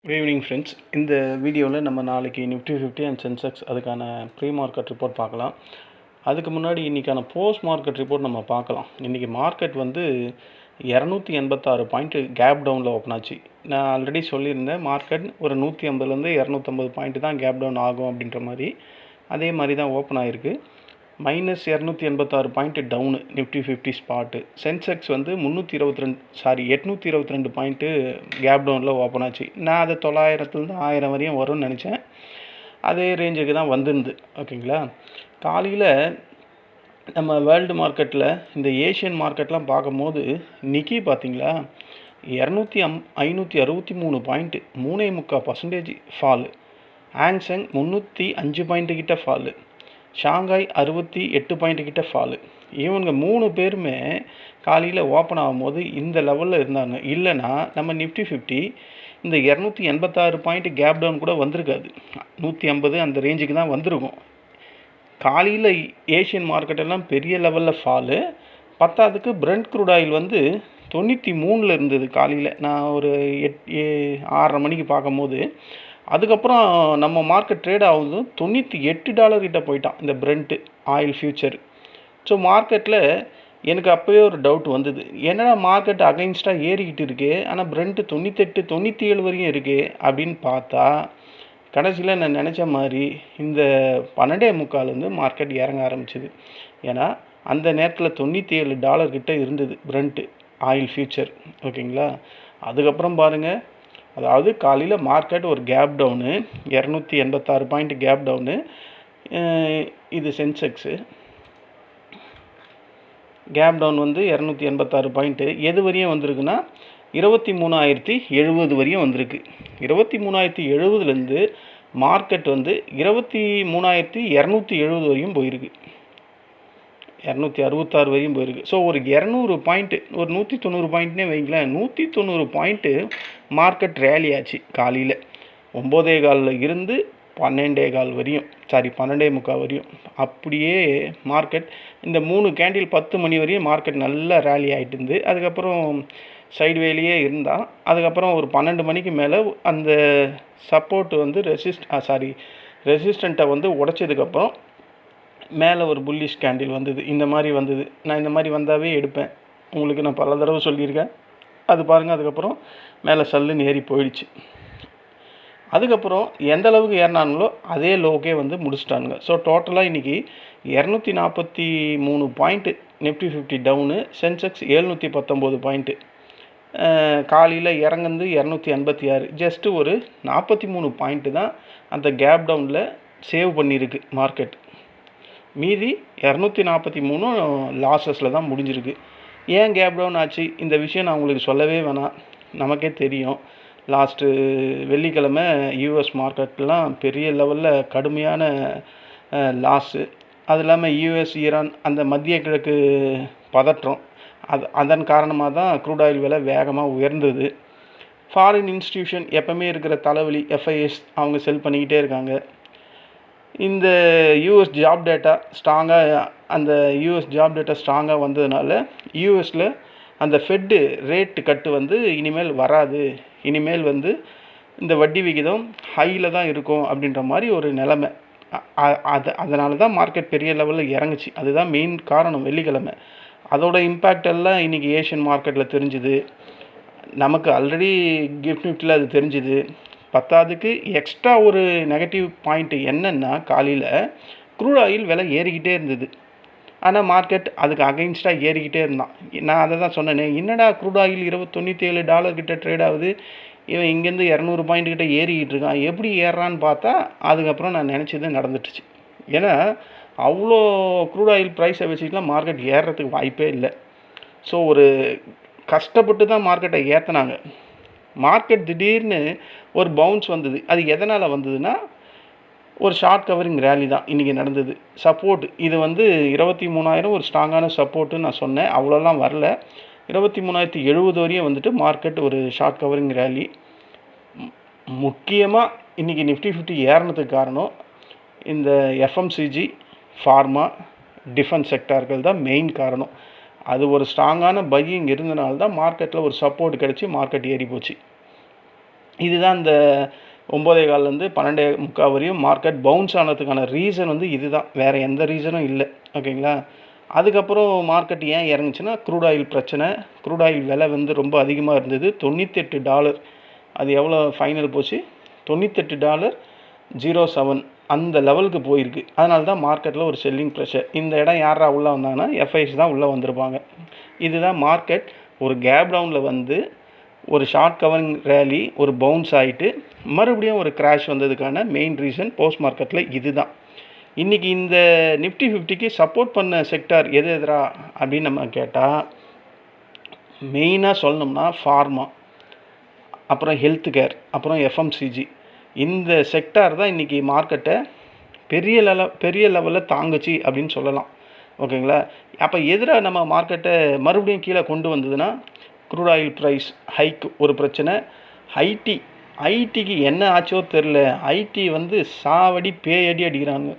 Good evening friends. இந்த வீடியோவில் நம்ம நாளைக்கு நிஃப்டி 50 அண்ட் சென்செக்ஸ் அதுக்கான ப்ரீ மார்க்கெட் ரிப்போர்ட் பார்க்கலாம். அதுக்கு முன்னாடி இன்றைக்கான போஸ்ட் மார்க்கெட் ரிப்போர்ட் நம்ம பார்க்கலாம். இன்றைக்கி மார்க்கெட் வந்து 286 பாயிண்ட்டு கேப் டவுனில் ஓப்பன் ஆச்சு. நான் ஆல்ரெடி சொல்லியிருந்தேன், மார்க்கெட் ஒரு 150லேருந்து 250 பாயிண்ட்டு தான் கேப் டவுன் ஆகும் அப்படின்ற மாதிரி. அதே மாதிரி தான் ஓப்பன் ஆகிருக்கு. -286 point down Nifty 50 spot. Sensex வந்து 822 பாயிண்ட்டு கேப் டவுனில் ஓப்பன் ஆச்சு. நான் அதை 900லேருந்து 1000 வரையும் வரும்னு நினச்சேன். அதே ரேஞ்சுக்கு தான் வந்துருந்து. ஓகேங்களா. காலையில் நம்ம வேர்ல்டு மார்க்கெட்டில் இந்த ஏஷியன் மார்க்கெட்லாம் பார்க்கும்போது நிக்கி பார்த்தீங்களா 563 பாயிண்ட்டு 3.3% ஃபாலு. ஹாங்செங் 305 பாயிண்ட்டு கிட்ட ஃபாலு. ஷாங்காய் 68 பாயிண்ட்டு கிட்ட ஃபாலு. இவங்க 3 பேருமே காலையில் ஓப்பன் ஆகும்போது இந்த லெவலில் இருந்தாங்க. இல்லைனா நம்ம நிஃப்டி 50 இந்த 286 பாயிண்ட்டு கேப் டவுன் கூட வந்திருக்காது. 150 அந்த ரேஞ்சுக்கு தான் வந்திருக்கும். காலையில் ஏஷியன் மார்க்கெட்டெல்லாம் பெரிய லெவலில் ஃபாலு. பத்தாவதுக்கு பிரெண்ட் க்ரூட் ஆயில் வந்து 93 இருந்தது காலையில். நான் ஒரு 6:30 மணிக்கு பார்க்கும்போது. அதுக்கப்புறம் நம்ம மார்க்கெட் ட்ரேட் ஆகுது $98 கிட்ட போயிட்டான் இந்த பிரெண்ட்டு ஆயில் ஃபியூச்சர். ஸோ மார்க்கெட்டில் எனக்கு அப்போவே ஒரு டவுட் வந்தது, என்னடா மார்க்கெட் அகைன்ஸ்டாக ஏறிக்கிட்டு இருக்கு, ஆனால் பிரெண்ட்டு 98 97 வரையும் இருக்குது அப்படின்னு பார்த்தா, கடைசியில் நான் நினச்ச மாதிரி இந்த 12:45 மார்க்கெட் இறங்க ஆரம்பிச்சிது. ஏன்னா அந்த நேரத்தில் $97 கிட்ட இருந்தது பிரெண்ட்டு ஆயில் ஃபியூச்சர். ஓகேங்களா. அதுக்கப்புறம் பாருங்கள், அதாவது காலையில் மார்க்கெட் ஒரு gap down 286 point gap down. இது சென்செக்ஸு கேப் டவுன் வந்து 286 பாயிண்ட்டு. எது வரையும் வந்திருக்குன்னா 23,070 வரையும் வந்திருக்கு. 23,070லேருந்து மார்க்கெட் வந்து 23,270 வரையும் போயிருக்கு. 266 வரையும் போயிருக்கு. ஸோ ஒரு 200 பாயிண்ட்டு, ஒரு 190 பாயிண்ட்னே வைங்களேன். 190 பாயிண்ட்டு மார்க்கெட் ரேலி ஆச்சு காலையில் 9:15 இருந்து 12:15 வரையும், 12:45 வரையும். அப்படியே மார்க்கெட் இந்த 3 கேண்டில் 10 மணி வரையும் மார்க்கெட் நல்லா ரேலி ஆகிட்டு இருந்து, அதுக்கப்புறம் சைட்வேலையே இருந்தால், அதுக்கப்புறம் ஒரு 12 மணிக்கு மேலே அந்த சப்போர்ட் வந்து ரெசிஸ்டண்ட்டை வந்து உடைச்சதுக்கப்புறம் மேலே ஒரு புல்லிஷ் கேண்டில் வந்தது. இந்த மாதிரி வந்தது. நான் இந்த மாதிரி வந்தாவே எடுப்பேன், உங்களுக்கு நான் பல தடவை சொல்லியிருக்கேன். அது பாருங்கள், அதுக்கப்புறம் மேலே சல்லுன்னு ஏறி போயிடுச்சு. அதுக்கப்புறம் எந்த அளவுக்கு ஏறினாங்களோ அதே லோக்கே வந்து முடிச்சிட்டானுங்க. ஸோ டோட்டலாக இன்றைக்கி 243 point Nifty 50 down. Sensex 719 point. காலையில் இறங்குந்து 286. ஜஸ்ட்டு ஒரு 43 பாயிண்ட்டு தான் அந்த கேப் டவுனில் சேவ் பண்ணியிருக்கு மார்க்கெட். மீதி 243 லாஸஸில் தான் முடிஞ்சிருக்கு. ஏன் கேப் டவுன் ஆச்சு இந்த விஷயம் நான் உங்களுக்கு சொல்லவே வேணாம், நமக்கே தெரியும். லாஸ்ட்டு வெள்ளிக்கிழமை யூஎஸ் மார்க்கெட்லாம் பெரிய லெவலில் கடுமையான லாஸு. அது இல்லாமல் யூஎஸ் ஈரான் அந்த மத்திய கிழக்கு பதற்றம், அதன் காரணமாக தான் க்ரூட் ஆயில் விலை வேகமாக உயர்ந்தது. ஃபாரின் இன்ஸ்டிடியூஷன் எப்பவுமே இருக்கிற தலைவலி எஃப்ஐஎஸ் அவங்க செல் பண்ணிக்கிட்டே இருக்காங்க. இந்த யூஎஸ் ஜாப் டேட்டா ஸ்ட்ராங்காக வந்ததுனால யூஎஸில் அந்த ஃபெட்டு ரேட்டு கட்டு வந்து இனிமேல் வராது, இனிமேல் வந்து இந்த வட்டி விகிதம் ஹையில் தான் இருக்கும் அப்படின்ற மாதிரி ஒரு நிலைமை. அதனால தான் மார்க்கெட் பெரிய லெவலில் இறங்குச்சு. அதுதான் மெயின் காரணம் வெள்ளிக்கிழமை. அதோட இம்பேக்ட் எல்லாம் இன்றைக்கி ஏஷியன் மார்க்கெட்டில் தெரிஞ்சுது. நமக்கு ஆல்ரெடி கிஃப்ட் நிஃப்டியில் அது தெரிஞ்சுது. பத்தாவதுக்கு எக்ஸ்ட்ரா ஒரு நெகட்டிவ் பாயிண்ட்டு என்னென்னா, காலையில் க்ரூட் ஆயில் விலை ஏறிக்கிட்டே இருந்தது, ஆனால் மார்க்கெட் அதுக்கு அகைன்ஸ்டாக ஏறிக்கிட்டே இருந்தான். நான் அதை தான் சொன்னேனே, என்னடா க்ரூட் ஆயில் $97 கிட்ட ட்ரேட் ஆகுது, இவன் இங்கேருந்து 200 பாயிண்ட் கிட்ட ஏறிக்கிட்டு இருக்கான், எப்படி ஏறான்னு பார்த்தா அதுக்கப்புறம் நான் நினச்சது நடந்துட்டுச்சு. ஏன்னா அவ்வளோ க்ரூட் ஆயில் ப்ரைஸை வச்சுக்கலாம் மார்க்கெட் ஏறுறதுக்கு வாய்ப்பே இல்லை. ஸோ ஒரு கஷ்டப்பட்டு தான் மார்க்கெட்டை ஏற்றினாங்க. மார்க்கெட் திடீர்னு ஒரு பவுன்ஸ் வந்தது. அது எதனால் வந்ததுன்னா, ஒரு ஷார்ட் கவரிங் ரேலி தான் இன்றைக்கி நடந்தது. சப்போர்ட் இது வந்து 23,000 ஒரு ஸ்ட்ராங்கான சப்போர்ட்டுன்னு நான் சொன்னேன். அவ்வளோலாம் வரல. 23,070 வரையும் வந்துட்டு மார்க்கெட் ஒரு ஷார்ட் கவரிங் ரேலி. முக்கியமாக இன்றைக்கி நிஃப்டி 50 ஏறினதுக்கு காரணம் இந்த எஃப்எம்சிஜி, ஃபார்மா, டிஃபென்ஸ் செக்டார்கள் தான் மெயின் காரணம். அது ஒரு ஸ்ட்ராங்கான பையிங் இருந்தனால தான் மார்க்கெட்டில் ஒரு சப்போர்ட் கிடச்சி மார்க்கெட் ஏறி போச்சு. இதுதான் இந்த 9:15லேருந்து 12:45 வரையும் மார்க்கெட் பவுன்ஸ் ஆனதுக்கான ரீசன் வந்து இதுதான், வேறு எந்த ரீசனும் இல்லை. ஓகேங்களா? அதுக்கப்புறம் மார்க்கெட் ஏன் இறங்குச்சுன்னா க்ரூட் ஆயில் பிரச்சனை. க்ரூட் ஆயில் விலை வந்து ரொம்ப அதிகமாக இருந்தது, $98. அது எவ்வளோ ஃபைனல் போச்சு, $98.07 அந்த லெவலுக்கு போயிருக்கு. அதனால தான் மார்க்கெட்டில் ஒரு செல்லிங் ப்ரெஷர். இந்த இடம் யாரா உள்ளே வந்தாங்கன்னா எஃப்ஐஸ் தான் உள்ளே வந்திருப்பாங்க. இதுதான் மார்க்கெட் ஒரு கேப் டவுனில் வந்து ஒரு ஷார்ட் கவரிங் ரேலி ஒரு பவுன்ஸ் ஆகிட்டு மறுபடியும் ஒரு கிராஷ் வந்ததுக்கான மெயின் ரீசன் போஸ்ட் மார்க்கெட்டில் இது தான். இன்றைக்கி இந்த நிஃப்டி 50க்கு சப்போர்ட் பண்ண செக்டார் எது எதுரா அப்படின்னு நம்ம கேட்டால், மெயினாக சொல்லணும்னா ஃபார்மா, அப்புறம் ஹெல்த் கேர், அப்புறம் எஃப்எம்சிஜி, இந்த செக்டார் தான் இன்றைக்கி மார்க்கெட்டை பெரிய லெவலில் தாங்குச்சு அப்படின்னு சொல்லலாம். ஓகேங்களா? அப்போ எதிராக நம்ம மார்க்கெட்டை மறுபடியும் கீழே கொண்டு வந்ததுன்னா க்ரூட் ஆயில் ப்ரைஸ் ஹைக் ஒரு பிரச்சனை. ஐடிக்கு என்ன ஆச்சோ தெரில, ஐடி வந்து சாவடி பேயடி அடிக்கிறாங்க.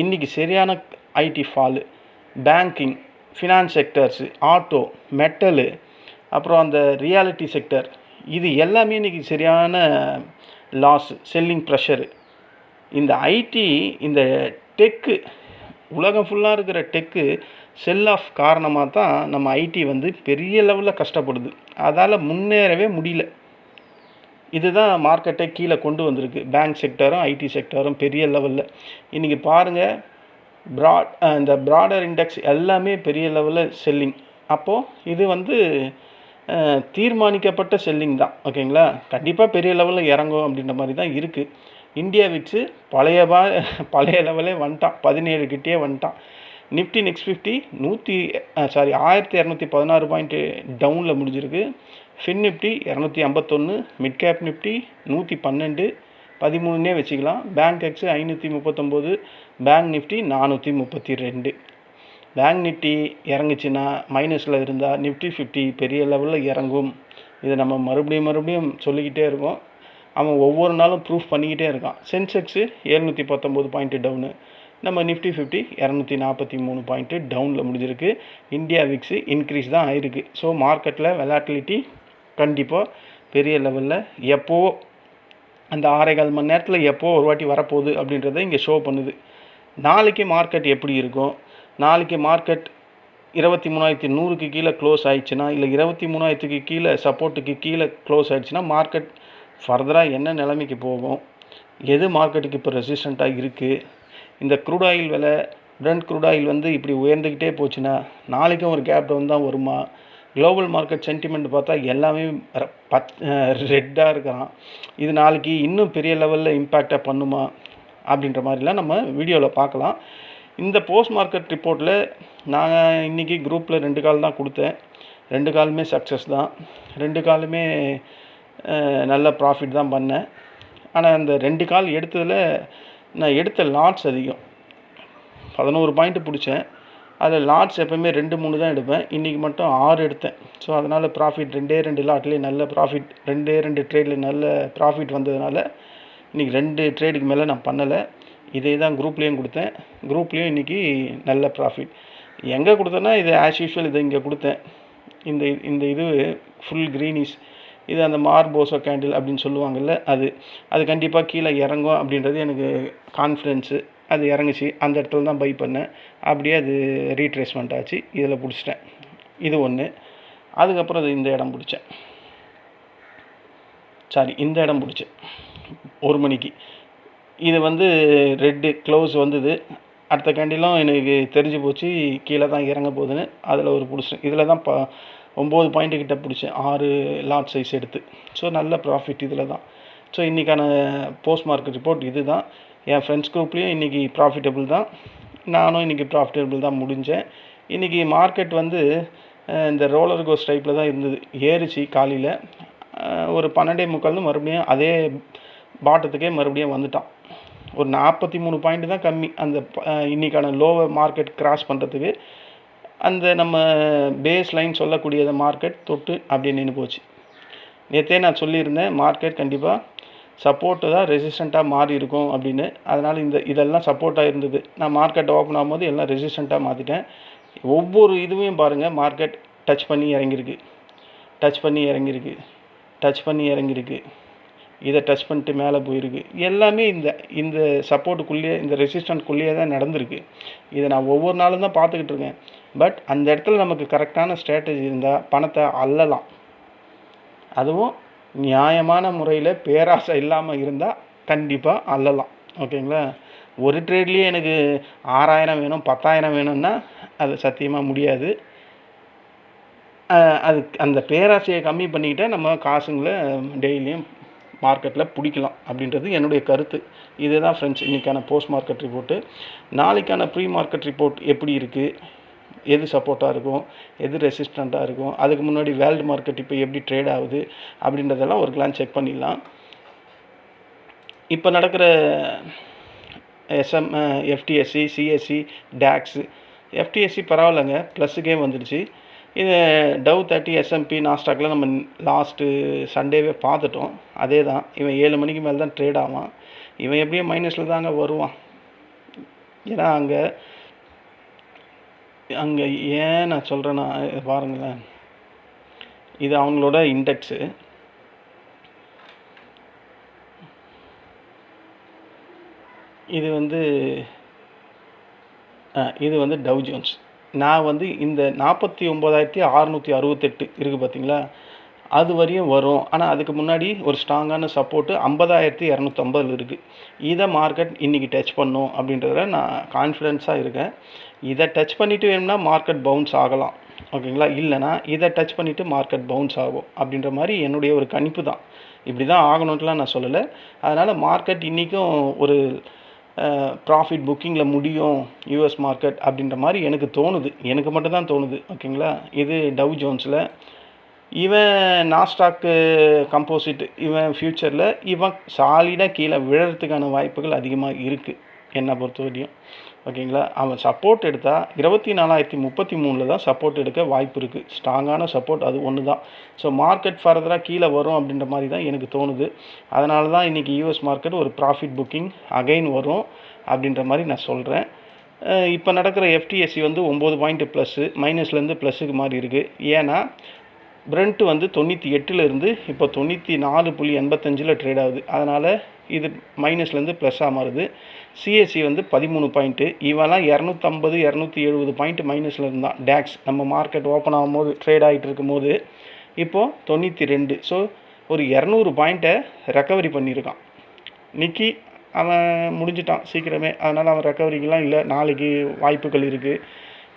இன்றைக்கி சரியான IT fall. Banking, finance sectors, auto, metal, அப்புறம் அந்த ரியாலிட்டி செக்டர், இது எல்லாமே இன்றைக்கி சரியான லாஸ், செல்லிங் ப்ரெஷரு. இந்த ஐடி, இந்த டெக்கு, உலகம் ஃபுல்லாக இருக்கிற டெக்கு செல் ஆஃப் காரணமாக தான் நம்ம ஐடி வந்து பெரிய லெவலில் கஷ்டப்படுது. அதால் முன்னேறவே முடியல. இதுதான் மார்க்கெட்டை கீழே கொண்டு வந்திருக்கு. பேங்க் செக்டரும் ஐடி செக்டரும் பெரிய லெவலில். இன்றைக்கி பாருங்கள், இந்த ப்ராடர் இண்டெக்ஸ் எல்லாமே பெரிய லெவலில் செல்லிங். அப்போது இது வந்து தீர்மானிக்கப்பட்ட செல்லிங் தான். ஓகேங்களா? கண்டிப்பாக பெரிய லெவலில் இறங்கும் அப்படின்ற மாதிரி தான் இருக்குது. இந்தியா விக்ஸு பழைய லெவலே வந்துட்டான், 17 கிட்டே வந்துட்டான். நிஃப்டி நெக்ஸ்ட் 50 1216 பாயிண்ட்டு டவுனில் முடிஞ்சிருக்கு. Fin Nifty 251, mid cap Nifty 112, 13 வச்சுக்கலாம். Bankex 539, bank Nifty 432. Bank Nifty இறங்குச்சுன்னா மைனஸில் இருந்தால் நிஃப்டி 50 பெரிய லெவலில் இறங்கும். இதை நம்ம மறுபடியும் சொல்லிக்கிட்டே இருக்கோம். அவன் ஒவ்வொரு நாளும் ப்ரூஃப் பண்ணிக்கிட்டே இருக்கான். Sensex 719 point down. நம்ம நிஃப்டி 50 243 பாயிண்ட்டு டவுனில் முடிஞ்சிருக்கு. இந்தியா விக்ஸு இன்க்ரீஸ் தான் ஆயிருக்கு. ஸோ மார்க்கெட்டில் வெலாட்டிலிட்டி கண்டிப்பாக பெரிய லெவலில் எப்போது அந்த 6.25 மணி நேரத்தில் எப்போது ஒரு வாட்டி வரப்போகுது அப்படின்றத இங்கே ஷோ பண்ணுது. நாளைக்கு மார்க்கெட் எப்படி இருக்கும்? நாளைக்கு மார்க்கெட் 23,100க்கு கீழே க்ளோஸ் ஆயிடுச்சுன்னா, இல்லை 23,000க்கு கீழே சப்போர்ட்டுக்கு கீழே க்ளோஸ் ஆகிடுச்சுன்னா மார்க்கெட் ஃபர்தராக என்ன நிலைமைக்கு போகும்? எது மார்க்கெட்டுக்கு இப்போ ரெசிஸ்டண்ட்டாக இருக்குது? இந்த க்ரூட் ஆயில் விலை, பிரெண்ட் க்ரூட் ஆயில் வந்து இப்படி உயர்ந்துக்கிட்டே போச்சுன்னா நாளைக்கும் ஒரு கேப் டவுன் தான் வருமா? குளோபல் மார்க்கெட் சென்டிமெண்ட் பார்த்தா எல்லாமே ரெட்டாக இருக்கிறான். இது நாளைக்கு இன்னும் பெரிய லெவலில் இம்பேக்டாக பண்ணுமா அப்படின்ற மாதிரிலாம் நம்ம வீடியோவில் பார்க்கலாம். இந்த போஸ்ட் மார்க்கெட் ரிப்போர்ட்டில் நான் இன்றைக்கி குரூப்பில் 2 கால் தான் கொடுத்தேன். 2 காலுமே சக்ஸஸ் தான். 2 காலுமே நல்ல ப்ராஃபிட் தான் பண்ணேன். ஆனால் அந்த 2 கால் எடுத்ததில் நான் எடுத்த லாட்ஸ் அதிகம். 11 பாயிண்ட்டு பிடிச்சேன். அதில் லாட்ஸ் எப்போயுமே 2-3 தான் எடுப்பேன். இன்றைக்கி மட்டும் 6 எடுத்தேன். ஸோ அதனால் ப்ராஃபிட் 2 லாட்லேயே நல்ல ப்ராஃபிட், 2 ட்ரேடில் நல்ல ப்ராஃபிட் வந்ததுனால இன்றைக்கி 2 ட்ரேடுக்கு மேலே நான் பண்ணலை. இதே தான் குரூப்லேயும் கொடுத்தேன். குரூப்லேயும் இன்றைக்கி நல்ல ப்ராஃபிட். எங்கே கொடுத்தேன்னா இது ஆஸ் யூஷுவல் இதை இங்கே கொடுத்தேன். இந்த இது ஃபுல் க்ரீனிஷ், இது அந்த மார்போசோ கேண்டில் அப்படின்னு சொல்லுவாங்கள்ல, அது கண்டிப்பாக கீழே இறங்கும் அப்படின்றது எனக்கு கான்ஃபிடென்ஸு. அது இறங்குச்சு. அந்த இடத்துல தான் பை பண்ணேன். அப்படியே அது ரீட்ரேஸ்மெண்ட் ஆச்சு. இதில் பிடிச்சிட்டேன். இது ஒன்று. அதுக்கப்புறம் அது இந்த இடம் பிடிச்சேன். இந்த இடம் பிடிச்சேன் 1 மணிக்கு. இது வந்து ரெட்டு க்ளோஸ் வந்தது. அடுத்த கேண்டிலும் எனக்கு தெரிஞ்சு போச்சு கீழே தான் இறங்க போகுதுன்னு. அதில் ஒரு பிடிச்சேன். இதில் தான் 9 பாயிண்ட்டு கிட்ட பிடிச்சேன், 6 லாட் சைஸ் எடுத்து. ஸோ நல்ல ப்ராஃபிட் இதில் தான். ஸோ இன்றைக்கான போஸ்ட் மார்க்கெட் ரிப்போர்ட் இது தான். என் ஃப்ரெண்ட்ஸ் குரூப்லேயும் இன்றைக்கி ப்ராஃபிட்டபிள் தான். நானும் இன்றைக்கி ப்ராஃபிட்டபிள் தான் முடிஞ்சேன். இன்றைக்கி மார்க்கெட் வந்து இந்த ரோலர் கோஸ்டர் டைப்பில் தான் இருந்தது. ஏறிச்சு காலையில் ஒரு 12:45 மறுபடியும் அதே பாட்டத்துக்கே மறுபடியும் வந்துட்டான். ஒரு 43 பாயிண்ட்டு தான் கம்மி அந்த இன்றைக்கான லோவை மார்க்கெட் கிராஸ் பண்ணுறதுக்கு. அந்த நம்ம பேஸ் லைன் சொல்லக்கூடியதை மார்க்கெட் தொட்டு அப்படியே நின்று போச்சு. நேற்றே நான் சொல்லியிருந்தேன் மார்க்கெட் கண்டிப்பாக சப்போர்ட்டு தான் ரெசிஸ்டண்ட்டாக மாறி இருக்கும் அப்படின்னு. அதனால் இதெல்லாம் சப்போர்ட்டாக இருந்தது. நான் மார்க்கெட் ஓப்பன் ஆகும்போது எல்லாம் ரெசிஸ்டண்ட்டாக மாற்றிட்டேன். ஒவ்வொரு இதுவையும் பாருங்கள், மார்க்கெட் டச் பண்ணி இறங்கியிருக்கு, இதை டச் பண்ணிட்டு மேலே போயிருக்கு. எல்லாமே இந்த இந்த சப்போர்ட்டுக்குள்ளேயே, இந்த ரெசிஸ்டன்ட்குள்ளேயே தான் நடந்திருக்கு. இதை நான் ஒவ்வொரு நாளும் தான் பார்த்துக்கிட்டு இருக்கேன். பட் அந்த இடத்துல நமக்கு கரெக்டான ஸ்ட்ராட்டஜி இருந்தால் பணத்தை அள்ளலாம். அதுவும் நியாயமான முறையில் பேராசை இல்லாமல் இருந்தால் கண்டிப்பாக அள்ளலாம். ஓகேங்களா? ஒரு ட்ரேட்லேயே எனக்கு 6000 வேணும், 10,000 வேணும்னா அது சத்தியமாக முடியாது. அது அந்த பேராசையை கம்மி பண்ணிக்கிட்டே நம்ம காசுங்களை டெய்லியும் மார்க்கெட்டில் பிடிக்கலாம் அப்படின்றது என்னுடைய கருத்து. இதுதான் ஃப்ரெண்ட்ஸ் இன்றைக்கான போஸ்ட் மார்க்கெட் ரிப்போர்ட்டு. நாளைக்கான ப்ரீ மார்க்கெட் ரிப்போர்ட் எப்படி இருக்குது, எது சப்போர்ட்டாக இருக்கும், எது ரெசிஸ்டண்ட்டாக இருக்கும், அதுக்கு முன்னாடி வேர்ல்டு மார்க்கெட் இப்போ எப்படி ட்ரேட் ஆகுது அப்படின்றதெல்லாம் ஒரு கிளான்ஸ் செக் பண்ணிடலாம். இப்போ நடக்கிற எஃப்டிஎஸ்சி, சிஎஸ்சி, டாக்ஸு. எஃப்டிஎஸ்சி பரவாயில்லைங்க, ப்ளஸ்ஸுக்கே வந்துடுச்சு. இது டவ் 30, எஸ்எம்பி, நாஸ்டாக்கில் நம்ம லாஸ்ட்டு சண்டேவே பார்த்துட்டோம். அதே தான், இவன் 7 மணிக்கு மேலே தான் ட்ரேட் ஆவான். இவன் எப்படியும் மைனஸில் தாங்க வருவான். ஏன்னா அங்கே ஏன் நான் சொல்கிறேன்னா பாருங்களேன், இது அவங்களோட இண்டெக்ஸு. இது வந்து டவ் ஜோன்ஸ். நான் இந்த 49,668 இருக்குது பார்த்தீங்களா, அது வரையும் வரும். ஆனால் அதுக்கு முன்னாடி ஒரு ஸ்ட்ராங்கான சப்போர்ட்டு 50,250 இருக்குது. இதை மார்க்கெட் இன்றைக்கி டச் பண்ணும் அப்படின்றத நான் கான்ஃபிடென்ஸாக இருக்கேன். இதை டச் பண்ணிவிட்டு வேணும்னா மார்க்கெட் பவுன்ஸ் ஆகலாம். ஓகேங்களா? இல்லைனா இதை டச் பண்ணிவிட்டு மார்க்கெட் பவுன்ஸ் ஆகும் அப்படின்ற மாதிரி என்னுடைய ஒரு கணிப்பு தான். இப்படி தான் ஆகணுன்ட்டுலாம் நான் சொல்லலை. அதனால் மார்க்கெட் இன்றைக்கும் ஒரு ப்ராஃபிட் புக்கிங்கில் முடியும் யூஎஸ் மார்க்கெட் அப்படின்ற மாதிரி எனக்கு தோணுது. எனக்கு மட்டும்தான் தோணுது. ஓகேங்களா? இது டவ் ஜோன்ஸில். இவன் நாஸ்டாக்கு கம்போசிட், இவன் ஃப்யூச்சரில் இவன் சாலிடாக கீழே விழறதுக்கான வாய்ப்புகள் அதிகமாக இருக்குது என்னை பொறுத்த வரையும். ஓகேங்களா? அவன் சப்போர்ட் எடுத்தால் 24,033 தான் சப்போர்ட் எடுக்க வாய்ப்பு இருக்குது. ஸ்ட்ராங்கான சப்போர்ட் அது ஒன்று தான். ஸோ மார்க்கெட் ஃபர்தராக கீழே வரும் அப்படின்ற மாதிரி தான் எனக்கு தோணுது. அதனால தான் இன்றைக்கி யூஎஸ் மார்க்கெட் ஒரு ப்ராஃபிட் புக்கிங் அகைன் வரும் அப்படின்ற மாதிரி நான் சொல்கிறேன். இப்போ நடக்கிற எஃப்டிஎஸ்சி 9 பாயிண்ட் ப்ளஸ்ஸு, மைனஸ்லேருந்து ப்ளஸ்ஸுக்கு மாதிரி இருக்குது. ஏன்னா பிரெண்ட் 98 இருந்து இப்போ 94.85 ட்ரேட் ஆகுது. அதனால் இது மைனஸ்லேருந்து ப்ளஸ்ஸாக மாறுது. சிஎஸ்சி 13 பாயிண்ட்டு, இவெல்லாம் 250, 270 பாயிண்ட் மைனஸில் இருந்தான். டாக்ஸ் நம்ம மார்க்கெட் ஓப்பன் ஆகும்போது ட்ரேட் ஆகிட்டு இருக்கும்போது இப்போது 92. ஸோ ஒரு 200 பாயிண்ட்டை ரெக்கவரி பண்ணியிருக்கான். நிக்கி அவன் முடிஞ்சிட்டான் சீக்கிரமே. அதனால் அவன் ரெக்கவரிக்கெலாம் இல்லை, நாளைக்கு வாய்ப்புகள் இருக்குது.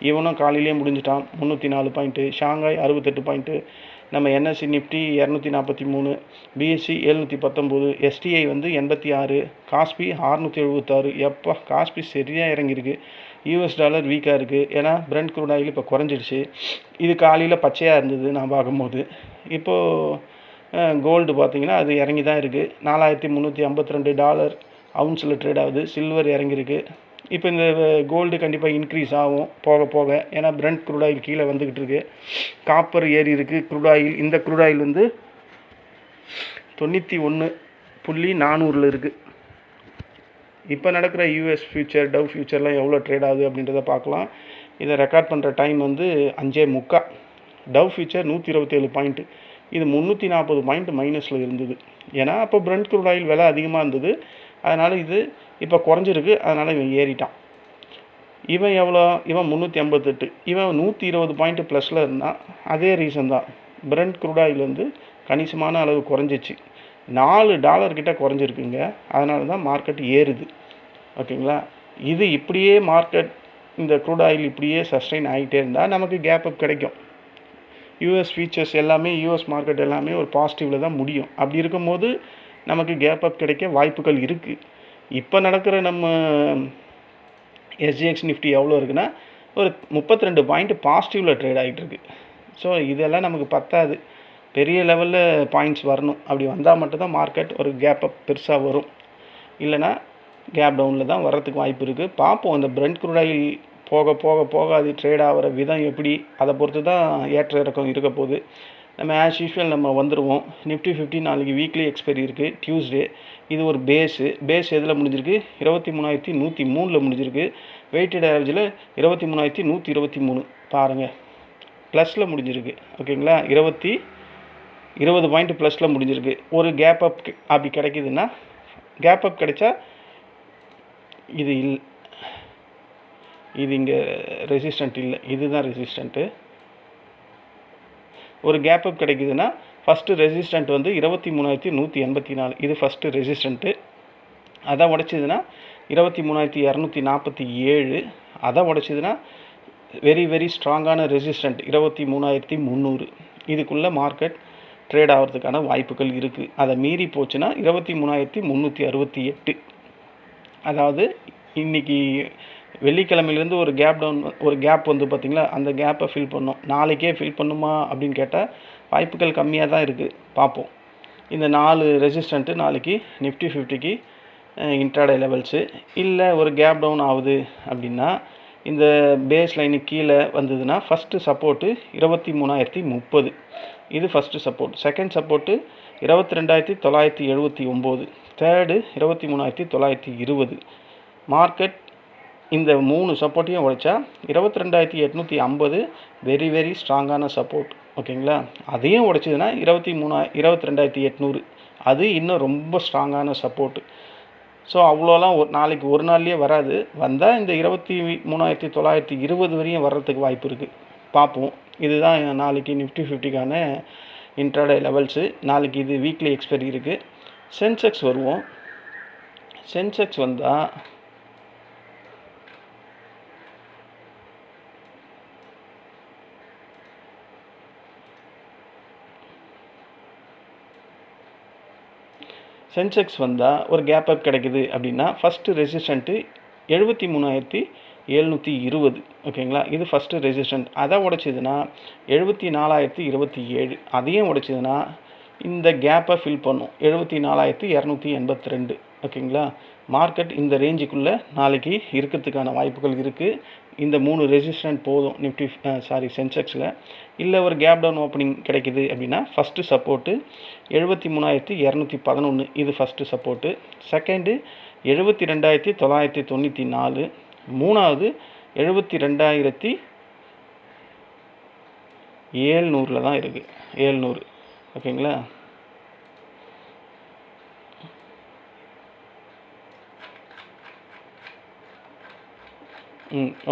இவனும் காலையிலேயே முடிஞ்சிட்டான். 304 பாயிண்ட்டு. Shanghai 68 point. நம்ம NSE Nifty 243, BSE 719, STI 86, Kospi 676. எப்போ காஸ்பி சரியாக இறங்கியிருக்கு. யூஎஸ் டாலர் வீக்காக இருக்குது. ஏன்னா பிரெண்ட் க்ரூட் ஆயில் இப்போ குறைஞ்சிடுச்சு. இது காலையில் பச்சையாக இருந்தது நான் பார்க்கும்போது. இப்போது கோல்டு பார்த்திங்கன்னா அது இறங்கி தான் இருக்குது. $4,352 அவுன்ஸில் ட்ரேட் ஆகுது. சில்வர் இறங்கியிருக்கு. இப்போ இந்த கோல்டு கண்டிப்பாக இன்க்ரீஸ் ஆகும் போக போக. ஏன்னா பிரெண்ட் க்ரூட் ஆயில் கீழே வந்துக்கிட்டு இருக்குது. காப்பர் ஏறி இருக்குது. க்ரூட் ஆயில், இந்த க்ரூட் ஆயில் 91.400 இருக்குது. இப்போ நடக்கிற யூஎஸ் ஃபியூச்சர், டவ் ஃபியூச்சர்லாம் எவ்வளோ ட்ரேட் ஆகுது அப்படின்றத பார்க்கலாம். இதை ரெக்கார்ட் பண்ணுற டைம் 5:45. Tau future 127 point. இது 340 பாயிண்ட் மைனஸில் இருந்தது. ஏன்னா அப்போ பிரெண்ட் க்ரூட் ஆயில் விலை அதிகமாக இருந்தது. அதனால் இது இப்போ குறைஞ்சிருக்கு. அதனால் இவன் ஏறிட்டான். இவன் எவ்வளோ? இவன் 358. இவன் 120 பாயிண்ட் ப்ளஸில் இருந்தான். அதே ரீசன் தான். பிரெண்ட் க்ரூட் ஆயில் கணிசமான அளவு குறைஞ்சிச்சு. $4 கிட்ட குறைஞ்சிருக்குங்க. அதனால தான் மார்க்கெட் ஏறுது. ஓகேங்களா? இது இப்படியே மார்க்கெட், இந்த க்ரூட் ஆயில் இப்படியே சஸ்டெயின் ஆகிட்டே இருந்தால் நமக்கு கேப் அப் கிடைக்கும். யூஎஸ் ஃபீச்சர்ஸ் எல்லாமே, யூஎஸ் மார்க்கெட் எல்லாமே ஒரு பாசிட்டிவில் தான் முடியும். அப்படி இருக்கும்போது நமக்கு கேப் அப் கிடைக்க வாய்ப்புகள் இருக்குது. இப்போ நடக்கிற நம்ம எஸ்ஜிஎக்ஸ் நிஃப்டி எவ்வளோ இருக்குன்னா ஒரு 32 பாயிண்ட் பாசிட்டிவில் ட்ரேட் ஆகிட்டு இருக்கு. ஸோ இதெல்லாம் நமக்கு பத்தாது. பெரிய லெவலில் பாயிண்ட்ஸ் வரணும். அப்படி வந்தால் மட்டும்தான் மார்க்கெட் ஒரு கேப் அப் பெருசாக வரும். இல்லைனா கேப் டவுனில் தான் வர்றதுக்கு வாய்ப்பு இருக்குது. பார்ப்போம். இந்த பிரெண்ட் க்ரூட் ஆயில் போக போக போக அது ட்ரேட் ஆகிற விதம் எப்படி, அதை பொறுத்து தான் ஏற்ற இறக்கம் இருக்க போகுது. நம்ம ஆஸ் யூஷுவல் நம்ம வந்துடுவோம். நிஃப்டி 50 நாளைக்கு வீக்லி எக்ஸ்பைரி இருக்குது, டியூஸ்டே. இது ஒரு பேஸ் எதில் முடிஞ்சிருக்கு? 23,103 முடிஞ்சிருக்கு. வெயிட்டட் ஆவரேஜில் 23,123 பாருங்கள், ப்ளஸில் முடிஞ்சிருக்கு. ஓகேங்களா? 20 பாயிண்ட் ப்ளஸில் முடிஞ்சிருக்கு. ஒரு கேப் அப் அப்படி கிடைக்குதுன்னா, கேப் அப் கிடைச்சா இது இது இங்கே ரெசிஸ்டன்ட் இல்லை, இதுதான் ரெசிஸ்டண்ட்டு. ஒரு கேப் அப் கிடைக்குதுன்னா ஃபஸ்ட்டு ரெசிஸ்டண்ட் வந்து 23,184, இது ஃபஸ்ட்டு ரெசிஸ்டண்ட்டு. அதை உடைச்சிதுன்னா 23,247, அதை உடைச்சிதுன்னா வெரி வெரி ஸ்ட்ராங்கான ரெசிஸ்டண்ட் 23,300. இதுக்குள்ளே மார்க்கெட் ட்ரேட் ஆகிறதுக்கான வாய்ப்புகள் இருக்குது. அதை மீறி போச்சுன்னா 23,368. அதாவது இன்றைக்கி வெள்ளிக்கிழமையிலேருந்து ஒரு கேப் வந்து பார்த்திங்களா, அந்த கேப்பை ஃபில் பண்ணோம். நாளைக்கே ஃபில் பண்ணுமா அப்படின்னு கேட்டால் வாய்ப்புகள் கம்மியாக தான் இருக்குது. பார்ப்போம். இந்த 4 ரெசிஸ்டண்ட்டு நாளைக்கு நிஃப்டி 50க்கு இன்ட்ராடே லெவல்ஸு. இல்லை ஒரு கேப் டவுன் ஆகுது அப்படின்னா இந்த பேஸ் லைனுக்கு கீழே வந்ததுன்னா ஃபஸ்ட்டு சப்போர்ட்டு 23,030, இது first support. Second support 22,979, third 23,920. Market இந்த 3 சப்போர்ட்டையும் உடைச்சா 22,850 வெரி வெரி ஸ்ட்ராங்கான சப்போர்ட். ஓகேங்களா? அதையும் உடைச்சதுன்னா 22,800, அது இன்னும் ரொம்ப ஸ்ட்ராங்கான சப்போர்ட்டு. ஸோ அவ்வளோலாம் நாளைக்கு ஒரு நாள்லேயே வராது. வந்தால் இந்த 23,920 வரையும் வர்றதுக்கு வாய்ப்பு இருக்குது. பார்ப்போம். இதுதான் நாளைக்கு நிஃப்டி 50க்கான இன்ட்ராடே லெவல்ஸு. நாளைக்கு இது வீக்லி எக்ஸ்பைரி இருக்குது. சென்செக்ஸ் வருவோம். சென்செக்ஸ் வந்தால் ஒரு கேப் அப் கிடைக்குது அப்படின்னா ஃபஸ்ட்டு ரெசிஸ்டண்ட்டு 73,720. ஓகேங்களா? இது ஃபஸ்ட்டு ரெசிஸ்டண்ட். அதை உடைச்சிதுன்னா 74,027. அதையும் உடைச்சிதுன்னா இந்த கேப்பை ஃபில் பண்ணும் 74,282. ஓகேங்களா? மார்க்கெட் இந்த ரேஞ்சுக்குள்ளே நாளைக்கு இருக்கிறதுக்கான வாய்ப்புகள் இருக்குது. இந்த 3 ரெசிஸ்டன்ட் போதும் சென்செக்ஸில். இல்லை ஒரு கேப் டவுன் ஓப்பனிங் கிடைக்குது அப்படின்னா ஃபஸ்ட்டு சப்போர்ட்டு 73,211, இது ஃபஸ்ட்டு சப்போர்ட்டு. செகண்டு 72,994, மூணாவது 72,700 தான் இருக்குது. 700. ஓகேங்களா?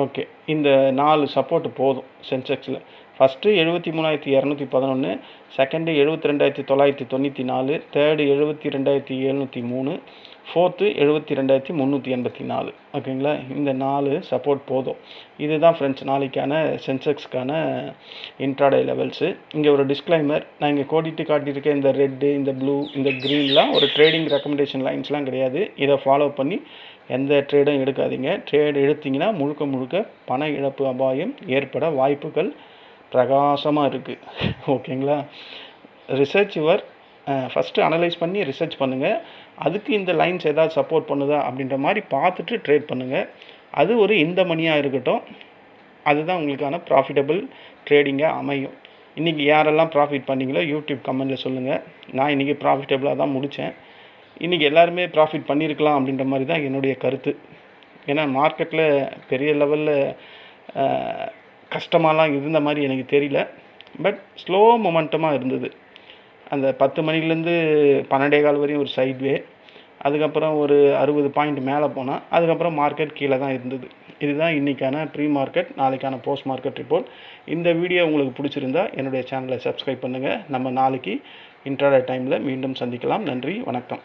ஓகே. இந்த 4 சப்போர்ட்டு போதும் சென்செக்ஸில். First 73,211, second 72,994, third 72,703, fourth 72,384. ஓகேங்களா? இந்த 4 சப்போர்ட் போதும். இதுதான் ஃப்ரெண்ட்ஸ் நாளைக்கான சென்செக்ஸ்க்கான இன்ட்ராடே லெவல்ஸு. இங்கே ஒரு டிஸ்க்ளைமர், நான் இங்கே கோடிட்டு காட்டியிருக்கேன். இந்த ரெட்டு, இந்த ப்ளூ, இந்த க்ரீன்லாம் ஒரு ட்ரேடிங் ரெக்கமெண்டேஷன் லைன்ஸ்லாம் கிடையாது. இதை ஃபாலோ பண்ணி எந்த ட்ரேடும் எடுக்காதீங்க. ட்ரேடு எடுத்திங்கன்னா முழுக்க பண இழப்பு அபாயம் ஏற்பட வாய்ப்புகள் பிரகாசமாக இருக்குது. ஓகேங்களா? ஃபஸ்ட்டு அனலைஸ் பண்ணி ரிசர்ச் பண்ணுங்கள். அதுக்கு இந்த லைன்ஸ் ஏதாவது சப்போர்ட் பண்ணுதா அப்படின்ற மாதிரி பார்த்துட்டு ட்ரேட் பண்ணுங்கள். அது ஒரு இந்த மணியாக இருக்கட்டும். அதுதான் உங்களுக்கான ப்ராஃபிட்டபிள் ட்ரேடிங்காக அமையும். இன்றைக்கி யாரெல்லாம் ப்ராஃபிட் பண்ணிங்களோ யூடியூப் கமெண்ட்டில் சொல்லுங்கள். நான் இன்றைக்கி ப்ராஃபிட்டபிளாக தான் முடித்தேன். இன்றைக்கி எல்லாருமே ப்ராஃபிட் பண்ணியிருக்கலாம் அப்படின்ற மாதிரி தான் என்னுடைய கருத்து. ஏன்னா மார்க்கெட்டில் பெரிய லெவலில் கஷ்டமாலாம் இருந்த மாதிரி எனக்கு தெரியல. பட் ஸ்லோ மொமெண்டமாக இருந்தது. அந்த 10 மணிலேருந்து 12:15 வரையும் ஒரு சைட்வே, அதுக்கப்புறம் ஒரு 60 பாயிண்ட் மேலே போனால் அதுக்கப்புறம் மார்க்கெட் கீழே தான் இருந்தது. இதுதான் இன்றைக்கான ப்ரீ மார்க்கெட், நாளைக்கான போஸ்ட் மார்க்கெட் ரிப்போர்ட். இந்த வீடியோ உங்களுக்கு பிடிச்சிருந்தா என்னுடைய சேனலை சப்ஸ்கிரைப் பண்ணுங்கள். நம்ம நாளைக்கு இன்ட்ராடே டைமில் மீண்டும் சந்திக்கலாம். நன்றி, வணக்கம்.